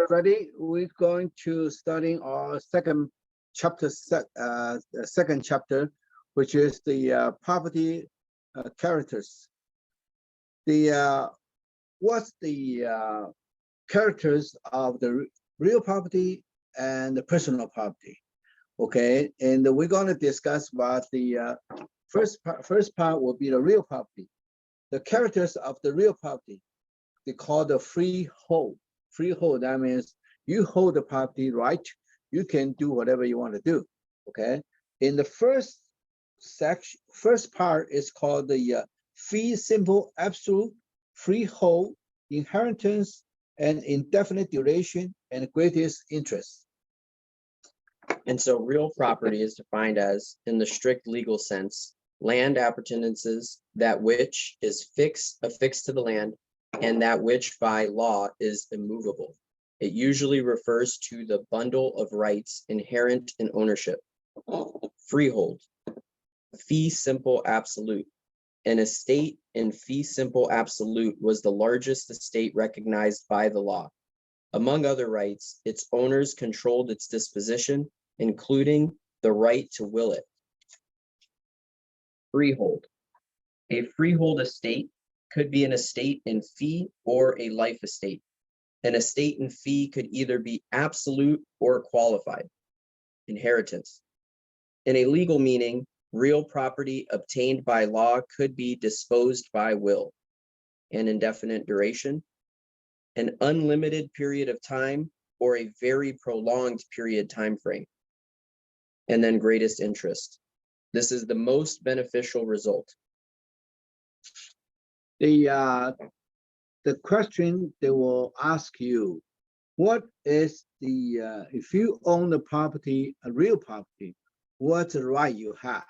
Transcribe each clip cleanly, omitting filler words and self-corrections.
everybody. We're going to studying our second chapter, which is the property characters. What's the characters of the real property and the personal property? Okay, and we're going to discuss about the first part will be the real property. The characters of the real property, they call the freehold. Freehold, that means you hold the property right, you can do whatever you want to do. Okay, in the first section, first part is called the fee simple absolute, freehold, inheritance, and indefinite duration and greatest interest. And so real property is defined as, in the strict legal sense, land appurtenances, that which is affixed to the land, and that which by law is immovable. It usually refers to the bundle of rights inherent in ownership. Freehold, fee simple absolute. An estate in fee simple absolute was the largest estate recognized by the law. Among other rights, its owners controlled its disposition, including the right to will it. Freehold. A freehold estate could be an estate in fee or a life estate. An estate in fee could either be absolute or qualified. Inheritance. In a legal meaning, real property obtained by law could be disposed by will. An indefinite duration. An unlimited period of time or a very prolonged period time frame. And then greatest interest. This is the most beneficial result. The question they will ask you, what is the if you own the property, a real property, what's the right you have?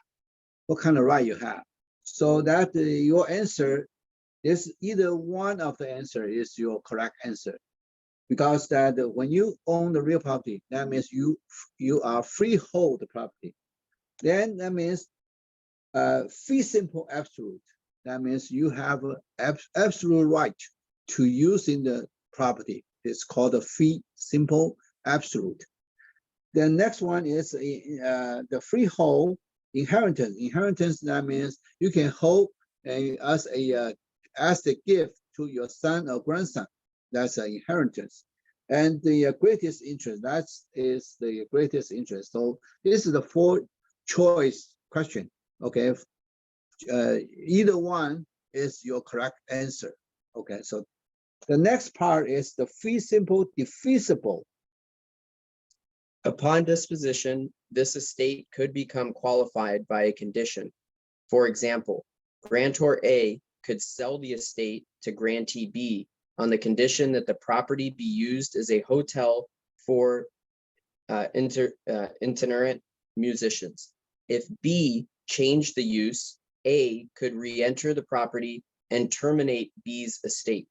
What kind of right you have? So that your answer is either one of the answer is your correct answer, because that when you own the real property, that means you are freehold the property. Then that means fee simple absolute. That means you have an absolute right to using the property. It's called a fee simple absolute. The next one is the freehold inheritance. Inheritance, that means you can hold as the gift to your son or grandson. That's an inheritance. And the greatest interest, that is the greatest interest. So this is the 4 choice question. Okay, either one is your correct answer. Okay, so the next part is the fee simple defeasible. Upon disposition, this estate could become qualified by a condition. For example, grantor A could sell the estate to grantee B on the condition that the property be used as a hotel for itinerant musicians. If B changed the use, A could re-enter the property and terminate B's estate.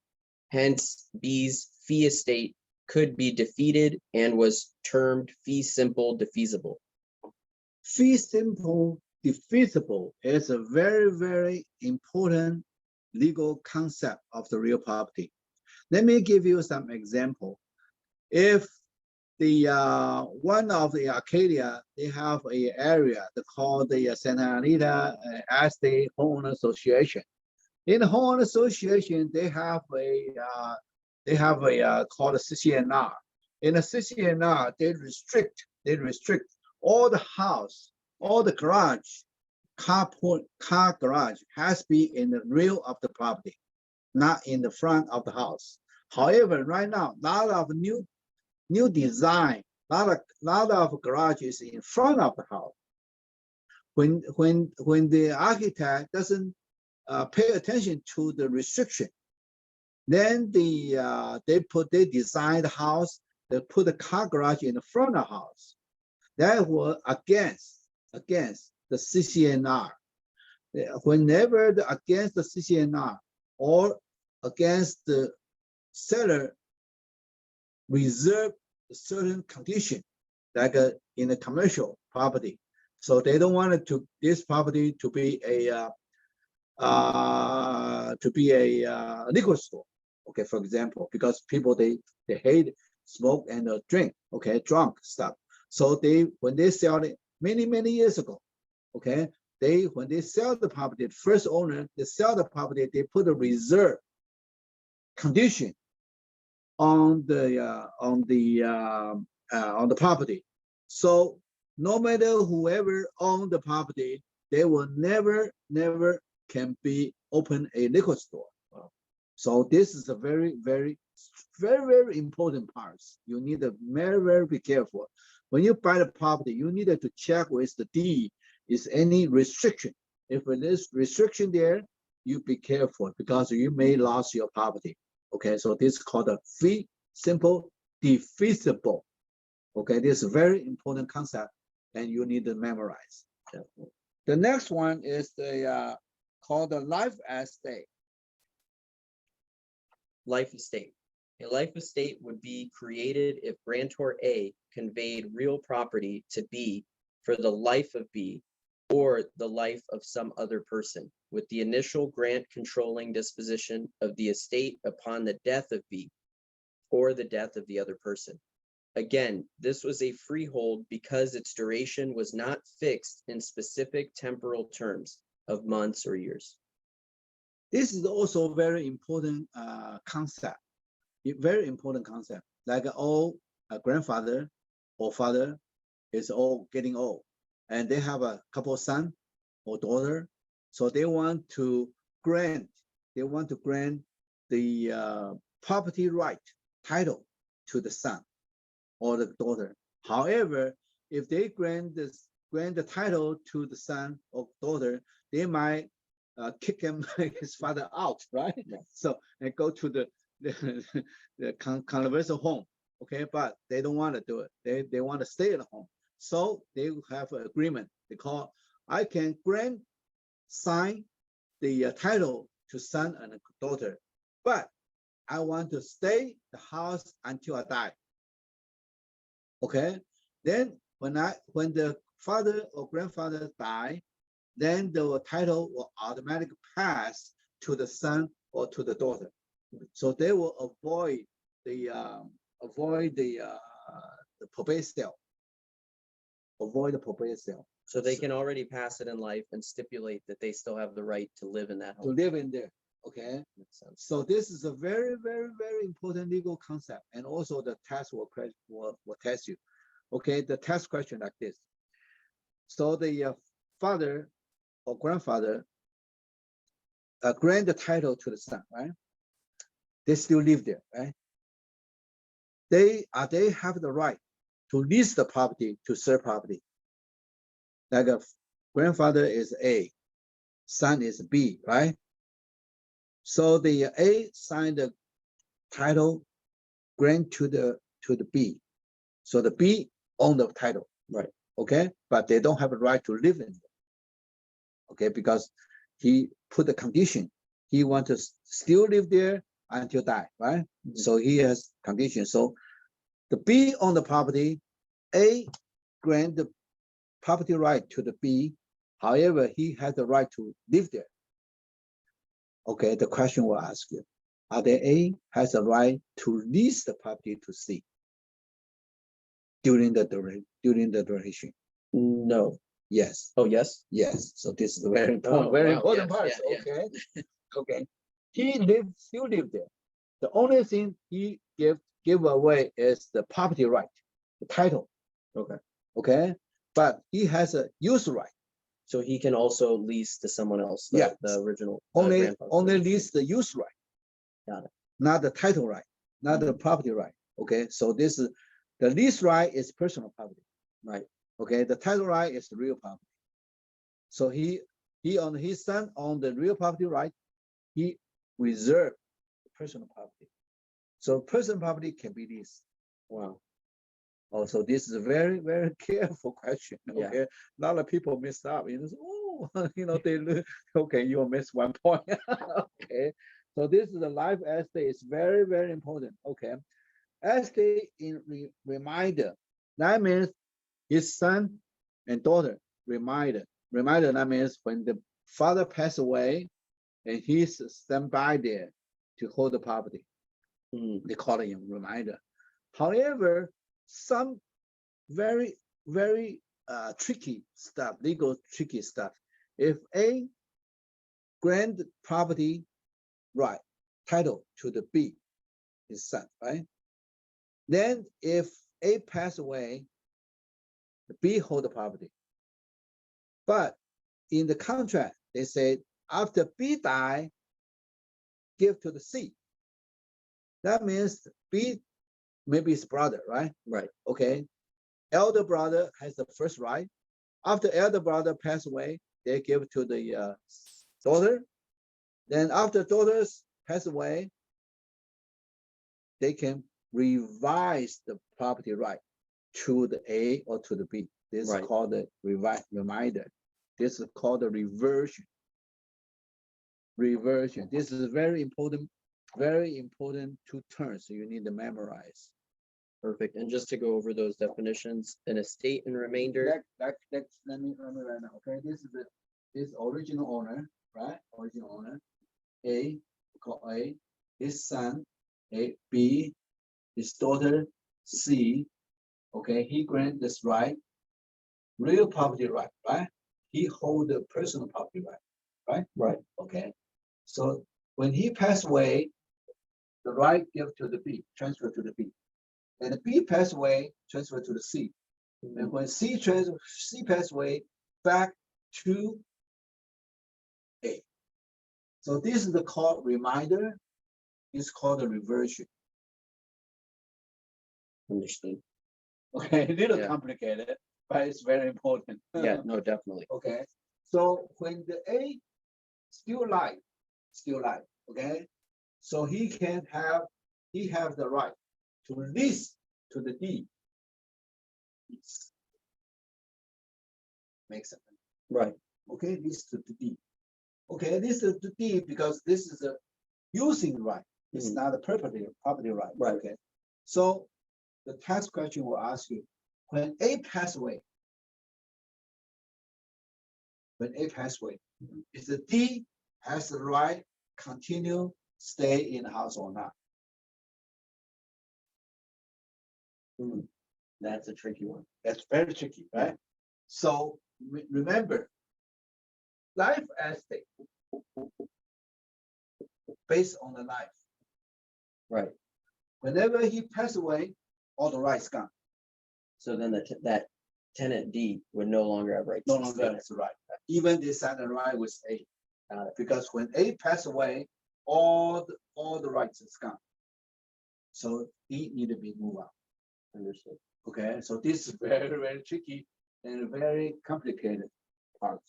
Hence, B's fee estate could be defeated and was termed fee simple defeasible. Fee simple defeasible is a very, very important legal concept of the real property. Let me give you some example. If the one of the Arcadia, they have an area called the Santa Anita Estate Homeowner Association. In the homeowner association, they have a called a CC&R. In a CC&R, they restrict all the house, all the garage, car garage has to be in the rear of the property, not in the front of the house. However, right now, a lot of new design, lot of garages in front of the house. When the architect doesn't pay attention to the restriction, then they design the house, they put the car garage in the front of the house. That was against the CC&R. Whenever against the CC&R or against the seller reserve a certain condition, like in a commercial property. So they don't want it to this property to be a liquor store. Okay, for example, because people they hate smoke and drink, okay, drunk stuff. So when they sell it many years ago, okay, when they sell the property, the first owner, they sell the property, they put a reserve condition on the property. So no matter whoever owned the property, they will never can be open a liquor store. Wow. So this is a very important part. You need to very be careful. When you buy the property, you need to check with the deed is any restriction. If there is restriction there, you be careful because you may lose your property. Okay, so this is called a fee simple defeasible. Okay, this is a very important concept and you need to memorize. The next one is the called the life estate. Life estate. A life estate would be created if grantor A conveyed real property to B for the life of B or the life of some other person, with the initial grant controlling disposition of the estate upon the death of B or the death of the other person. Again, this was a freehold because its duration was not fixed in specific temporal terms of months or years. This is also a very important concept. Very important concept. Like all grandfather or father is all getting old, and they have a couple of son or daughter, so they want to grant. They want to grant the property right title to the son or the daughter. However, if they grant the title to the son or daughter, they might kick him his father out, right? Yeah. So and go to the controversial home, okay, but they don't want to do it. They want to stay at home. So they have an agreement. They call, I can sign the title to son and daughter, but I want to stay the house until I die. Okay, then when the father or grandfather die, then the title will automatically pass to the son or to the daughter. So they will avoid the probate sale. Avoid the probate sale. So they can already pass it in life and stipulate that they still have the right to live in that home. To live in there. Okay. Makes sense. So this is a very important legal concept, and also the test will test you. Okay, the test question like this. So the father or grandfather grant the title to the son, right? They still live there, right? They have the right to lease the property to third property. Like a grandfather is A, son is B, right? So the A signed the title grant to the B. So the B own the title, right? Okay, but they don't have a right to live in it. Okay, because he put the condition, he wants to still live there until die, right? Mm-hmm. So he has conditions. So the B own the property, A grant the property right to the B. However, he has the right to live there. Okay, the question will ask you, are there A has a right to lease the property to C during the duration? No. Yes. Oh, yes. Yes. So this is a very important part. Yeah, okay. Yeah. Okay. He still live there. The only thing he give away is the property right, the title. Okay. Okay. But he has a use right. So he can also lease to someone else. The original. Only lease the use right. Got it. Not the title right, not the property right. Okay. So this is the lease right is personal property. Right. Okay. The title right is the real property. So he on his son on the real property right, he reserved the personal property. So personal property can be leased. Wow. Also, this is a very careful question. Yeah. Okay, a lot of people miss out. They okay, you miss one point. Okay, so this is a life estate. It's very important. Okay, estate in reminder. That means his son and daughter reminder. Reminder, that means when the father passed away and he's standby there to hold the property. They call it a reminder. However, some very, very tricky stuff, legal tricky stuff. If A grant property right, title to the B is son, right? Then if A pass away, the B hold the property. But in the contract, they said after B die, give to the C. That means B maybe his brother, right? Right. Okay. Elder brother has the first right. After elder brother pass away, they give to the daughter. Then after daughters pass away, they can revise the property right to the A or to the B. This is called the reminder. This is called the reversion. Reversion. This is very important two terms you need to memorize. Perfect. And just to go over those definitions, an estate and remainder. Let me right now. Okay, this original owner, right? Original owner. A, call A, his son, A, B, his daughter, C. Okay, he grant this right, real property right, right? He hold the personal property right, right? Right. Okay. So when he passed away, the right give to the B, transfer to the B. And the B passed away, transfer to the C. And when C passed away, back to A. So this is the called reminder. It's called a reversion. Understood. Okay, a little complicated, but it's very important. Yeah, no, definitely. Okay. So when the A still alive, okay. So he have the right to lease to the D. Makes sense. Right. Okay, lease to the D. Okay, this is the D because this is a using right. It's not a property right. Right. Okay. So the tax question will ask you, when A passed away, is the D has the right continue stay in the house or not? That's a tricky one. That's very tricky, right? So remember, life estate based on the life. Right. Whenever he passed away, all the rights gone. So then that tenant D would no longer have rights. No longer has the right. Even they signed the right with A, because when A passed away, all the rights is gone. So he need to be moved out. Understood. Okay, so this is very, very tricky and very complicated part.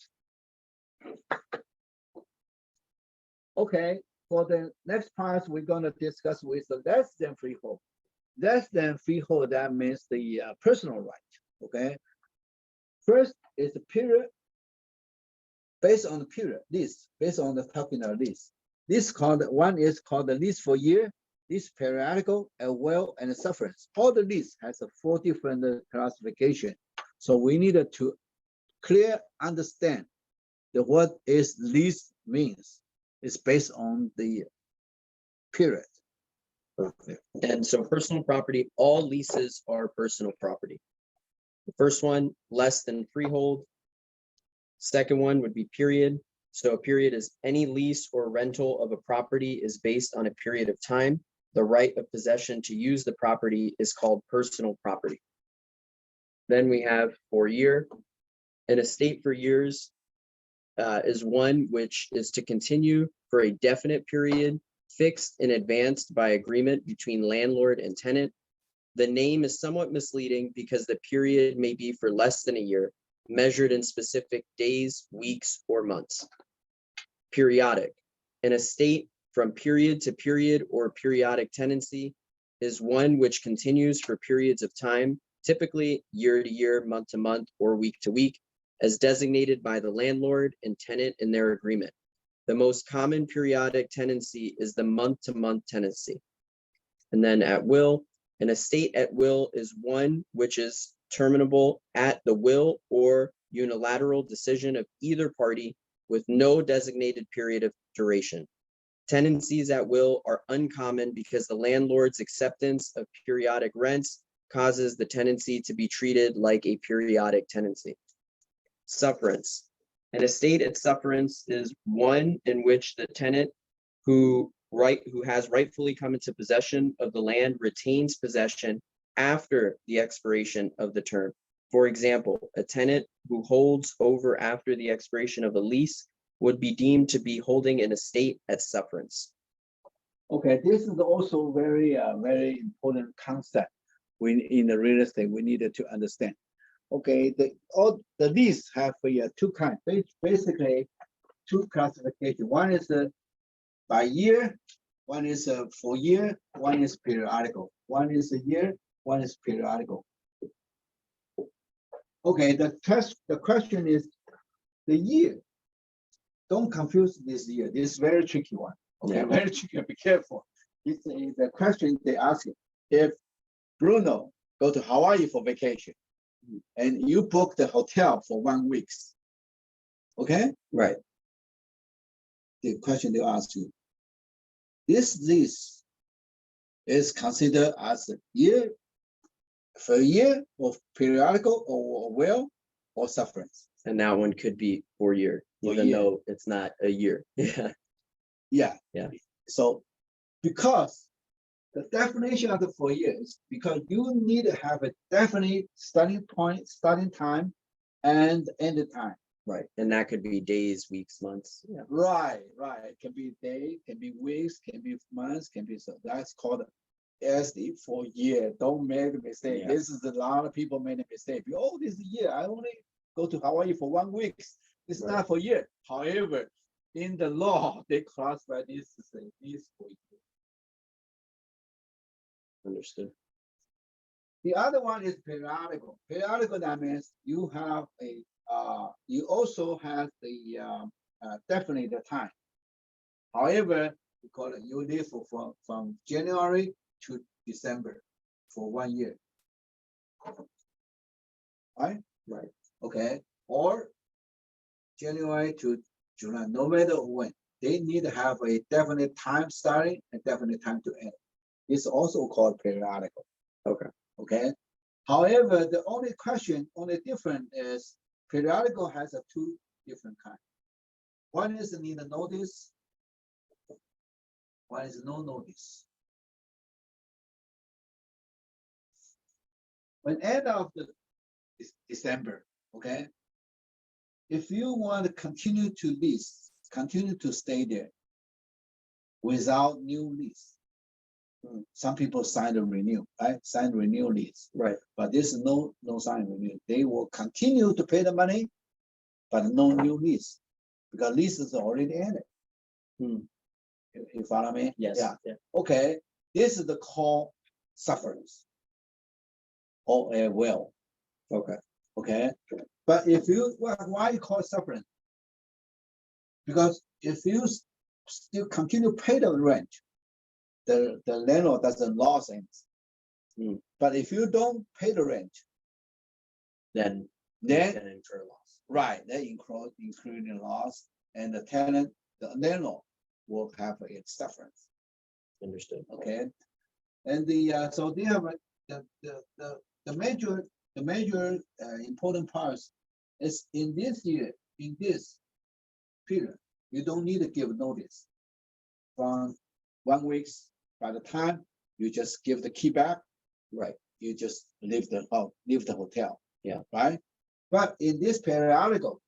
Okay, for the next part, we're going to discuss with the less than freehold. Less than freehold, that means the personal right. Okay, first is the period. Based on the period, lease, based on the talking of lease. This one is called the lease for year, lease periodical, a will, and a sufferance. All the lease has a 4 different classification. So we needed to clear understand what is lease means. It's based on the period. Perfect. And so personal property, all leases are personal property. The first one, less than freehold. Second one would be period. So a period is any lease or rental of a property is based on a period of time. The right of possession to use the property is called personal property. Then we have for year. An estate for years is one which is to continue for a definite period, fixed and advanced by agreement between landlord and tenant. The name is somewhat misleading because the period may be for less than a year, measured in specific days, weeks, or months. Periodic. An estate from period to period or periodic tenancy is one which continues for periods of time, typically year to year, month to month, or week to week, as designated by the landlord and tenant in their agreement. The most common periodic tenancy is the month-to-month tenancy. And then at will, an estate at will is one which is terminable at the will or unilateral decision of either party with no designated period of duration. Tenancies at will are uncommon because the landlord's acceptance of periodic rents causes the tenancy to be treated like a periodic tenancy. Sufferance. An estate at sufferance is one in which the tenant who has rightfully come into possession of the land retains possession after the expiration of the term. For example, a tenant who holds over after the expiration of a lease would be deemed to be holding an estate at sufferance. Okay, this is also very important concept in the real estate we needed to understand. Okay, the lease have two kinds, basically two classifications. One is by year, one is for year, one is periodical. One is a year, one is periodical. Okay, the question is the year. Don't confuse this year. This is very tricky one. Okay, very tricky. Be careful. It's the question they ask you. If Bruno go to Hawaii for vacation, and you book the hotel for 1 week, okay? Right. The question they ask you, this lease is considered as a year, for a year, or periodical, or well, or sufferance. And that one could be 4 year, even though it's not a year. Yeah. Yeah. So because the definition of the 4 years, because you need to have a definite starting point, starting time, and end time. Right. And that could be days, weeks, months. Yeah. Right. It can be days, can be weeks, can be months, can be so. That's called SD for year. Don't make a mistake. Yeah. This is a lot of people made a mistake. Oh, this is a year. I only go to Hawaii for 1 week. It's not for year. However, in the law, they classify this as a lease for year. Understood. The other one is periodical. Periodical, that means you have a you also have the definite time. However, we call it you live from January to December for 1 year. Right? Okay. Or January to July, no matter when. They need to have a definite time starting and definite time to end. It's also called periodical. Okay. However, the only difference is periodical has two different kinds. One is need a notice. One is no notice. When end of the December, okay, if you want to continue to lease, continue to stay there without new lease, some people sign a renew, right? Sign renew lease, right? But this is no sign renew. They will continue to pay the money, but no new lease because lease is already ended. You follow me? Yes. Yeah. Okay. This is the call sufferance or a will. Okay. But if you why you call sufferance? Because if you still continue to pay the rent, the landlord doesn't lose anything. But if you don't pay the rent, then incur loss. Right, they include loss, and the tenant, the landlord, will have a sufferance. Understood. Okay, and so they have the major important parts is in this year, in this period, you don't need to give notice. From 1 week, by the time you just give the key back, right? You just leave the hotel. Yeah. Right. But in this periodical,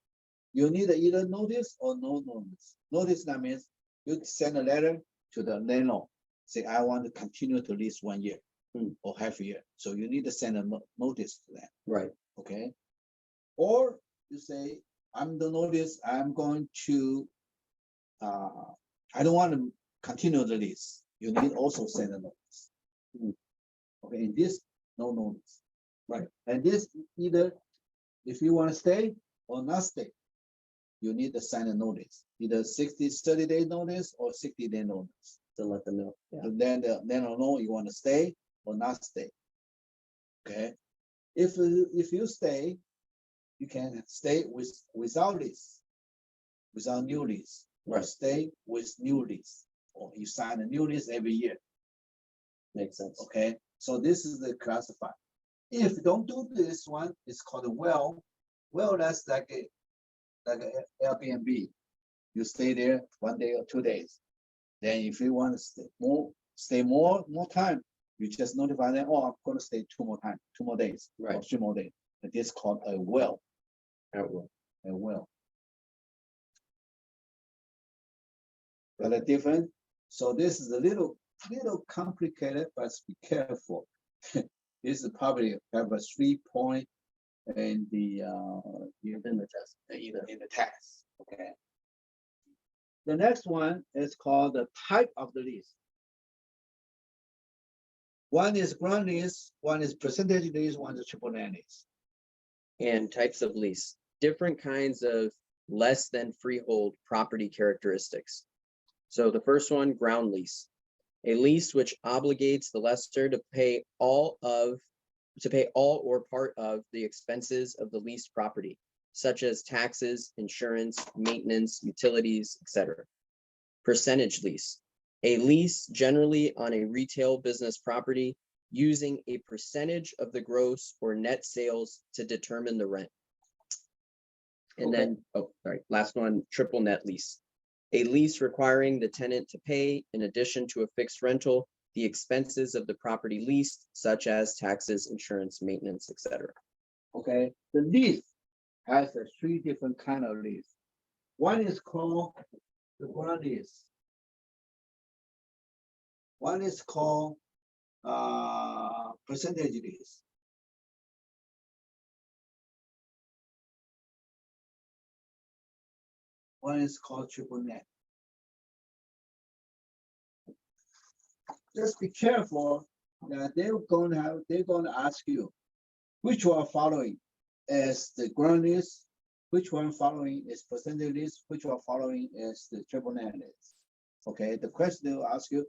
you need either notice or no notice. Notice, that means you send a letter to the landlord, say, I want to continue to lease 1 year or half a year. So you need to send a notice to them. Right. Okay. Or you say, I'm the notice, I'm going to, I don't want to continue the lease. You need also send a notice. Okay. In this, no notice. Right. And this either, if you want to stay or not stay, you need to sign a notice, either 30-day notice or 60-day notice to let them know. Yeah. And then the landlord know you want to stay or not stay. Okay. If you stay, you can stay without lease, without new lease, or stay with new lease. or you sign a new lease every year. Makes sense. Okay, so this is the classified. If you don't do this one, it's called a well. Well, that's like a Airbnb. You stay there 1 day or 2 days. Then if you want to stay more time, you just notify them, oh, I'm going to stay 2 more days, Right. or 3 more days. And this is called a well. Outward. A well. Got a different. So this is a little complicated, but be careful. This is probably have a 3 point in the test, either in the test. Okay. The next one is called the type of the lease. One is ground lease, one is percentage lease, one is triple net lease. And types of lease, different kinds of less than freehold property characteristics. So the first one, ground lease, a lease which obligates the lessor to pay all or part of the expenses of the leased property, such as taxes, insurance, maintenance, utilities, etc. Percentage lease, a lease generally on a retail business property using a percentage of the gross or net sales to determine the rent. And Okay. then, last one, triple net lease, a lease requiring the tenant to pay, in addition to a fixed rental, the expenses of the property leased, such as taxes, insurance, maintenance, etc. Okay, the lease has 3 different kind of lease. One is called the ground lease. One is called percentage lease. One is called triple net. Just be careful that they're going to ask you which one following is the ground lease, which one following is percentage lease, which one following is the triple net lease. Okay, the question they will ask you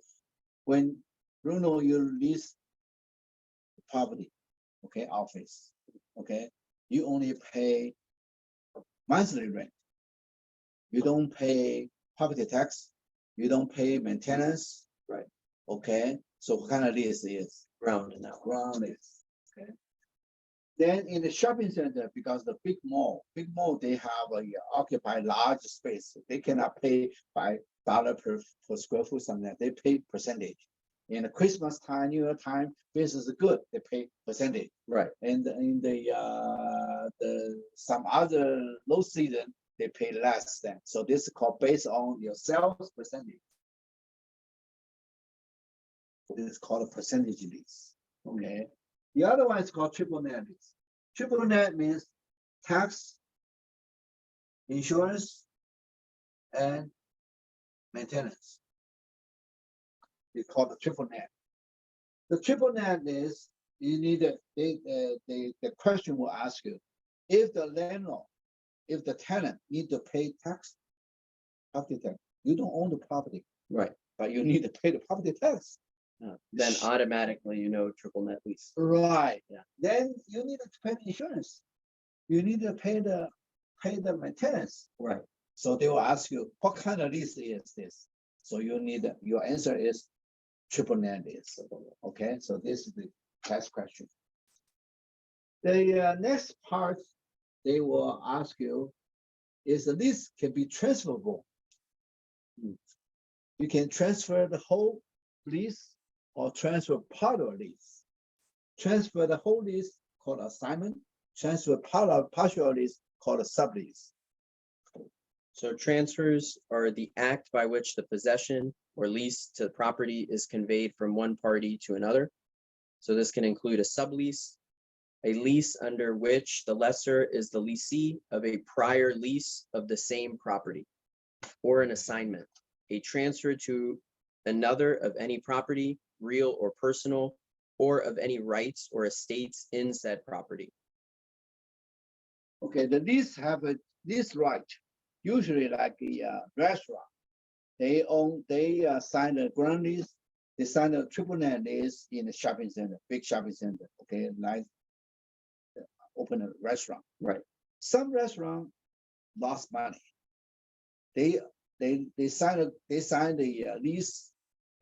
when Bruno you lease the property, okay, office, okay, you only pay monthly rent. You don't pay property tax. You don't pay maintenance. Right. Okay. So what kind of lease is? Ground in that one. Ground lease. Okay. Then in the shopping center, because the big mall, they have a occupy large space. They cannot pay by dollar per square foot, something like that. They pay percentage. In the Christmas time, New Year time, business is good. They pay percentage. Right. And in the some other low season, they pay less than. So this is called based on your sales percentage. This is called a percentage lease. Okay. The other one is called triple net lease. Triple net means tax, insurance, and maintenance. It's called the triple net. The triple net is you need the question will ask you if the landlord, if the tenant need to pay tax, property tax, you don't own the property, Right. but you need to pay the property tax. Then automatically, triple net lease. Right. Yeah. Then you need to pay the insurance. You need to pay the maintenance. Right. So they will ask you, what kind of lease is this? So your answer is triple net lease. Okay, so this is the last question. The next part they will ask you is the lease can be transferable. You can transfer the whole lease or transfer part of lease. Transfer the whole lease called assignment. Transfer partial lease called a sublease. So transfers are the act by which the possession or lease to the property is conveyed from one party to another. So this can include a sublease, a lease under which the lessor is the lessee of a prior lease of the same property, or an assignment, a transfer to another of any property, real or personal, or of any rights or estates in said property. Okay, the lease have a lease right. Usually like a restaurant, they sign a ground lease, they sign a triple net lease in the shopping center, big shopping center. Okay, nice, open a restaurant. Right. Some restaurant lost money. They they sign the lease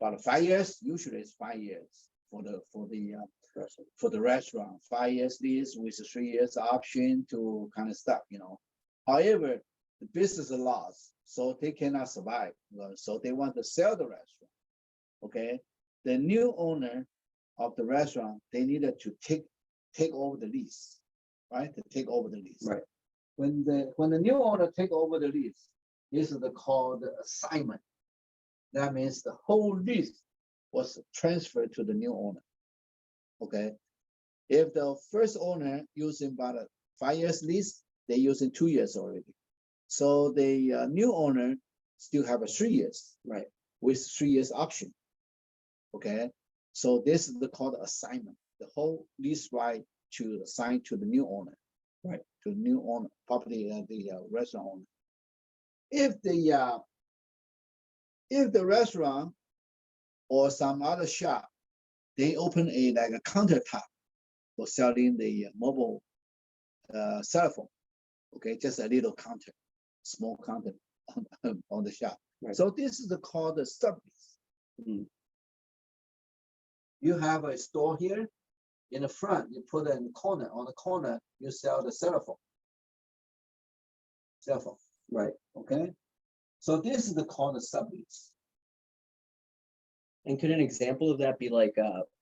about 5 years. Usually it's 5 years for the restaurant. 5 years lease with 3 years option to kind of stuff, you know. However, the business loss, so they cannot survive. So they want to sell the restaurant. Okay, the new owner of the restaurant, they needed to take over the lease, right? To take over the lease. Right. When the new owner take over the lease, this is called assignment. That means the whole lease was transferred to the new owner. Okay. If the first owner using about a 5 years lease, they're using 2 years already. So the new owner still have a 3 years, right? With 3 years option. Okay. So this is called assignment. The whole lease right to assign to the new owner, right? To the new owner, property, the restaurant owner. If the restaurant or some other shop, they open a countertop for selling the mobile cell phone. Okay, just a little counter, small counter on the shop. Right. So this is called the sublease. You have a store here. In the front, you put it in the corner. On the corner, you sell the cell phone. Cell phone, right? Okay. So this is called the sublease. And could an example of that be like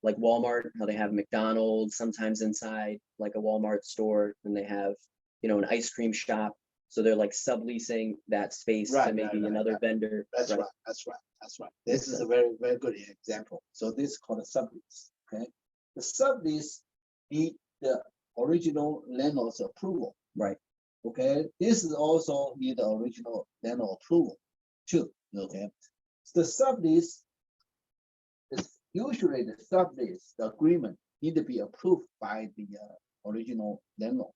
Walmart, how they have McDonald's sometimes inside like a Walmart store, and they have, you know, an ice cream shop. So they're like subleasing that space to maybe another vendor. That's right. That's right. This is a very, very good example. So this is called a sublease. Okay. The sublease need the original landlord's approval. Right. Okay. This is also need the original landlord approval too. Okay. The sublease is usually the sublease, the agreement need to be approved by the original landlord.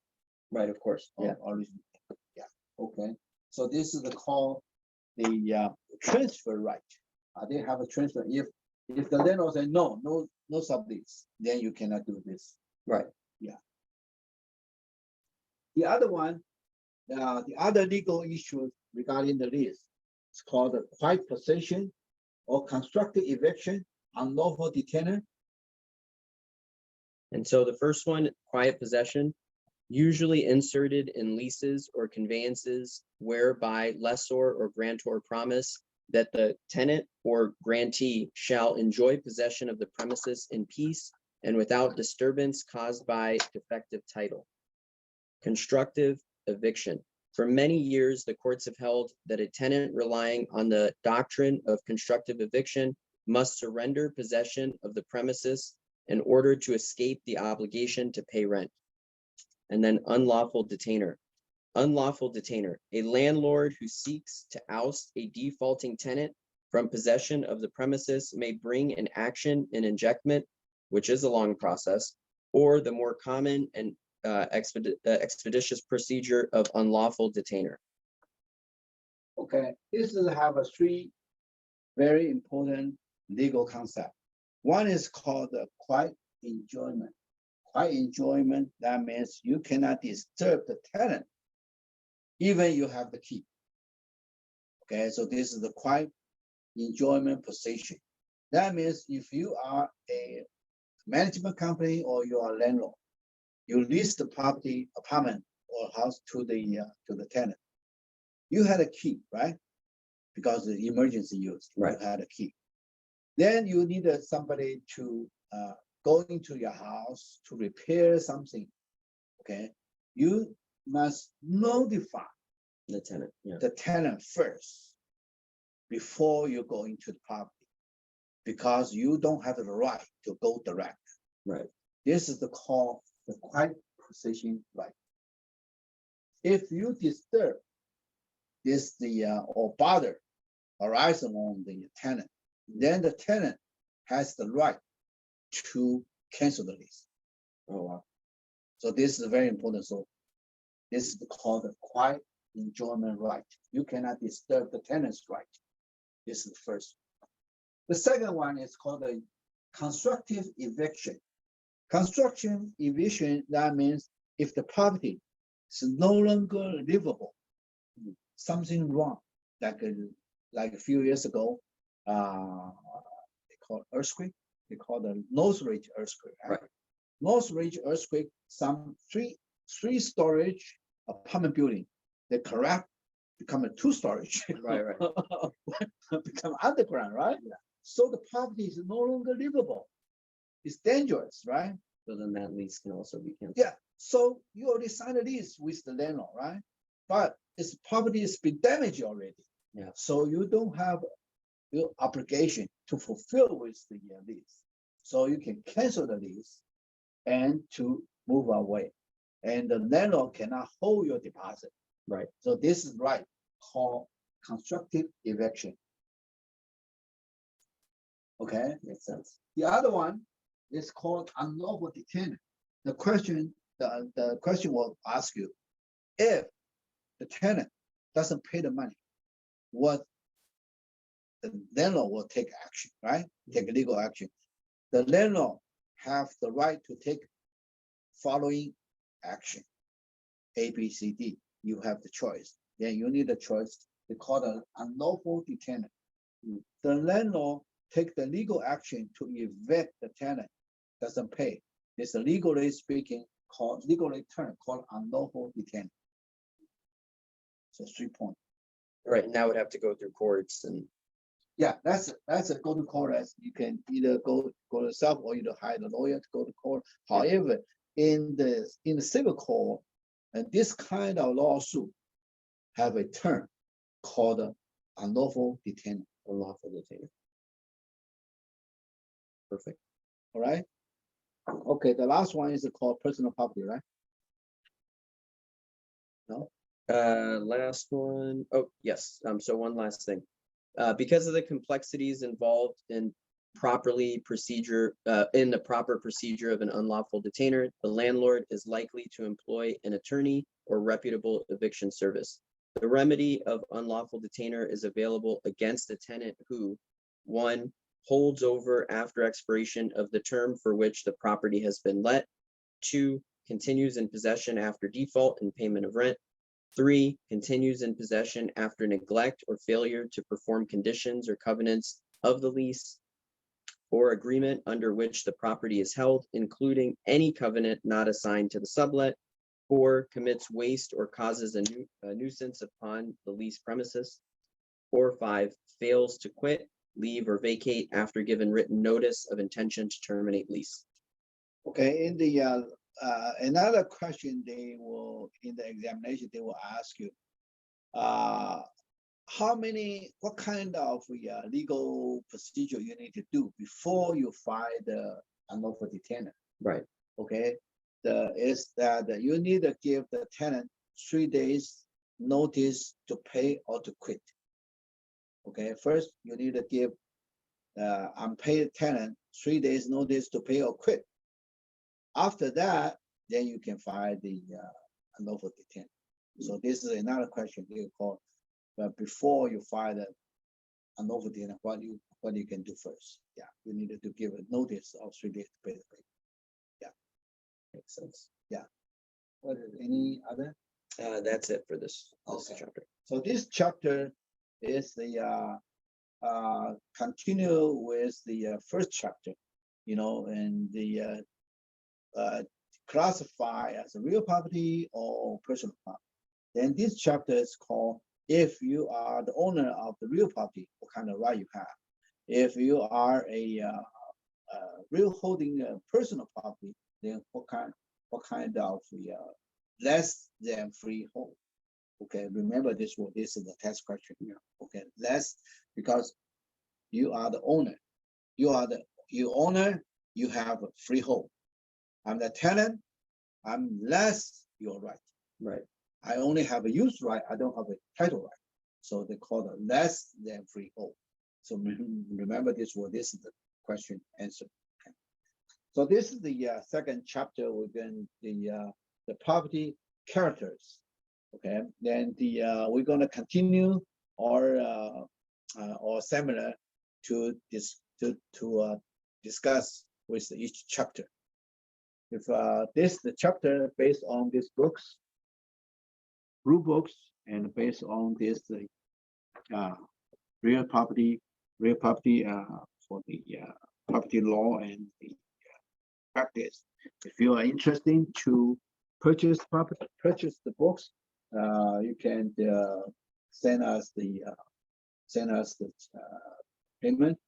Right, of course. Yeah. Original. Yeah. Okay. So this is called the transfer right. They have a transfer. If the landlord say no sublease, then you cannot do this. Right. Yeah. The other one, the other legal issue regarding the lease, it's called the quiet possession or constructive eviction, unlawful detainer. And so the first one, quiet possession, usually inserted in leases or conveyances whereby lessor or grantor promise that the tenant or grantee shall enjoy possession of the premises in peace and without disturbance caused by defective title. Constructive eviction. For many years, the courts have held that a tenant relying on the doctrine of constructive eviction must surrender possession of the premises in order to escape the obligation to pay rent. And then unlawful detainer. Unlawful detainer, a landlord who seeks to oust a defaulting tenant from possession of the premises may bring an action in injectment, which is a long process, or the more common and expeditious procedure of unlawful detainer. Okay, this is have a 3 very important legal concept. One is called the quiet enjoyment. Quiet enjoyment, that means you cannot disturb the tenant, even you have the key. Okay, so this is the quiet enjoyment position. That means if you are a management company or you are a landlord, you lease the property, apartment or house to the tenant. You had a key, right? Because the emergency use, right? You had a key. Then you needed somebody to go into your house to repair something. Okay, you must notify the tenant, the tenant first before you go into the property, because you don't have the right to go direct. Right. This is the call the quiet possession right. If you disturb this or bother arising on the tenant, then the tenant has the right to cancel the lease. Oh wow. So this is very important. So this is called the quiet enjoyment right. You cannot disturb the tenant's right. This is the first. The second one is called the constructive eviction. Construction eviction, that means if the property is no longer livable, something wrong, like like a few years ago, they call earthquake. They call the North Ridge earthquake. Right? North Ridge earthquake. Some three storage apartment building. They collapse, become a two storage. Right. Become underground, right? Yeah. So the property is no longer livable. It's dangerous, right? So then that lease can also be canceled. Yeah. So you already signed a lease with the landlord, right? But its property has been damaged already. Yeah. So you don't have your obligation to fulfill with the lease. So you can cancel the lease and to move away. And the landlord cannot hold your deposit. Right. So this is right called constructive eviction. Okay, Makes sense. the other one is called unlawful detainment. The question will ask you, if the tenant doesn't pay the money, what the landlord will take action, right? Take legal action. The landlord have the right to take following action. A, B, C, D. You have the choice. Then you need a choice. They call it unlawful detainment. The landlord take the legal action to evict the tenant doesn't pay. It's a legally speaking called legally term called unlawful detainment. So 3 points. Right. Now would have to go through courts and. Yeah, that's a go to court. As you can either go yourself or either hire a lawyer to go to court. However, in the civil court, and this kind of lawsuit have a term called unlawful detainment. Unlawful detainment. Perfect. All right. Okay, the last one is called personal property, right? No. Last one. Oh, yes. So one last thing. Because of the complexities involved in the proper procedure of an unlawful detainer, the landlord is likely to employ an attorney or reputable eviction service. The remedy of unlawful detainer is available against a tenant who, 1, holds over after expiration of the term for which the property has been let, 2, continues in possession after default and payment of rent, 3, continues in possession after neglect or failure to perform conditions or covenants of the lease or agreement under which the property is held, including any covenant not assigned to the sublet, 4, commits waste or causes a nuisance upon the lease premises, or 5, fails to quit, leave, or vacate after given written notice of intention to terminate lease. Okay, in the another question they will in the examination they will ask you, what kind of legal procedure you need to do before you file the unlawful detainer. Right. Okay, is that you need to give the tenant 3 days notice to pay or to quit. Okay, first you need to give unpaid tenant 3 days notice to pay or quit. After that, then you can file the unlawful detainer. So this is another question you call. But before you file the unlawful detainer, what you can do first? Yeah, you needed to give a notice of 3 days to pay the pay. Yeah, makes sense. Yeah. What is any other? That's it for this chapter. So this chapter is the continue with the first chapter, and the classify as a real property or personal property. Then this chapter is called if you are the owner of the real property, what kind of right you have. If you are a real holding personal property, then what kind of less than freehold. Okay, remember this one. This is the test question here. Okay, less because you are the owner. You owner. You have a freehold. I'm the tenant. I'm less your right. Right. I only have a use right. I don't have a title right. So they call it less than freehold. So remember this one. This is the question answer. Okay. So this is the second chapter within the property characters. Okay. Then we're going to continue our seminar to discuss with each chapter. If the chapter based on these books, rule books, and based on this real property for the property law and the practice. If you are interested to purchase the books, you can send us the payment,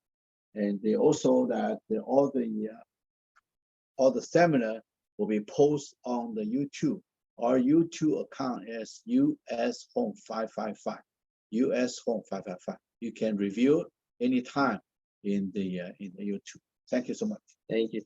and they also that all the seminar will be posted on the YouTube. Our YouTube account is US Home 555. US Home 555. You can review it anytime in the YouTube. Thank you so much. Thank you.